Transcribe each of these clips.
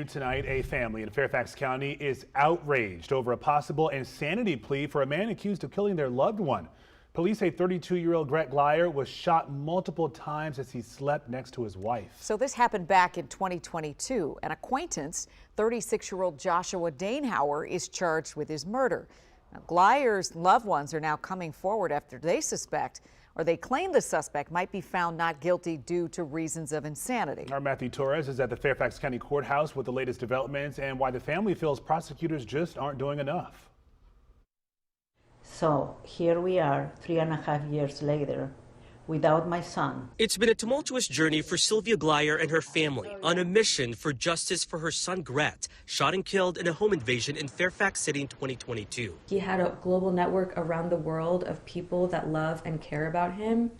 Tonight, a family in Fairfax County is outraged over a possible insanity plea for a man accused of killing their loved one. Police say 32-year-old Gret Glyer was shot multiple times as he slept next to his wife. So this happened back in 2022. An acquaintance, 36-year-old Joshua Danehower, is charged with his murder. Now, Glyer's loved ones are now coming forward after they claim the suspect might be found not guilty due to reasons of insanity. Our Matthew Torres is at the Fairfax County Courthouse with the latest developments and why the family feels prosecutors just aren't doing enough. So here we are 3.5 years later without my son. It's been a tumultuous journey for Sylvia Glyer and her family on a mission for justice for her son Gret, shot and killed in a home invasion in Fairfax City in 2022. He had a global network around the world of people that love and care about him,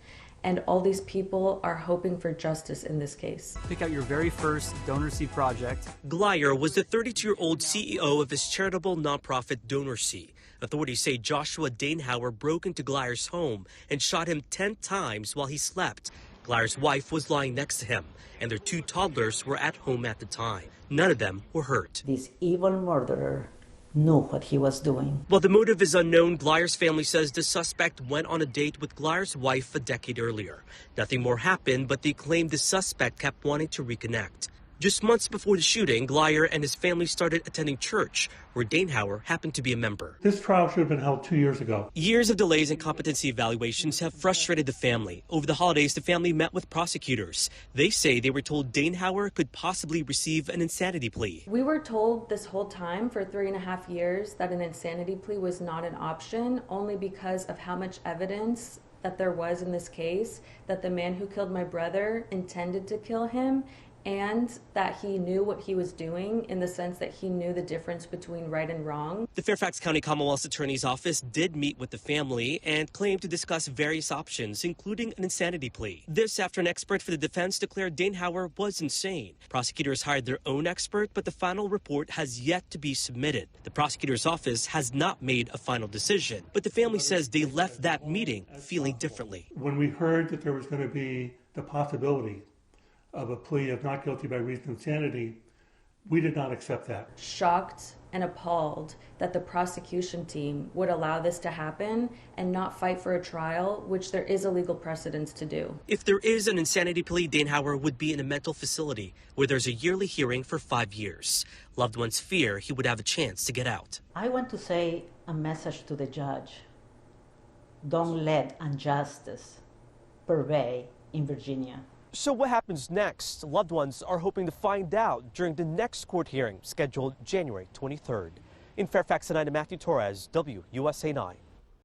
and all these people are hoping for justice in this case. Pick out your very first DonorSee project. Glyer was the 32-year-old CEO of his charitable nonprofit DonorSee. Authorities say Joshua Danehower broke into Glyer's home and shot him 10 times while he slept. Glyer's wife was lying next to him, and their 2 toddlers were at home at the time. None of them were hurt. This evil murderer knew what he was doing. While the motive is unknown, Glyer's family says the suspect went on a date with Glyer's wife a decade earlier. Nothing more happened, but they claim the suspect kept wanting to reconnect. Just months before the shooting, Glyer and his family started attending church, where Danehower happened to be a member. This trial should have been held 2 years ago. Years of delays in competency evaluations have frustrated the family. Over the holidays, the family met with prosecutors. They say they were told Danehower could possibly receive an insanity plea. We were told this whole time for 3.5 years that an insanity plea was not an option, only because of how much evidence that there was in this case, that the man who killed my brother intended to kill him, and that he knew what he was doing in the sense that he knew the difference between right and wrong. The Fairfax County Commonwealth's Attorney's Office did meet with the family and claimed to discuss various options, including an insanity plea. This after an expert for the defense declared Danehower was insane. Prosecutors hired their own expert, but the final report has yet to be submitted. The prosecutor's office has not made a final decision, but the family says they left that meeting feeling differently. When we heard that there was going to be the possibility of a plea of not guilty by reason of insanity, we did not accept that. Shocked and appalled that the prosecution team would allow this to happen and not fight for a trial, which there is a legal precedence to do. If there is an insanity plea, Danehower would be in a mental facility where there's a yearly hearing for 5 years. Loved ones fear he would have a chance to get out. I want to say a message to the judge. Don't let injustice prevail in Virginia. So what happens next? Loved ones are hoping to find out during the next court hearing scheduled January 23rd. In Fairfax tonight, Matthew Torres, WUSA 9.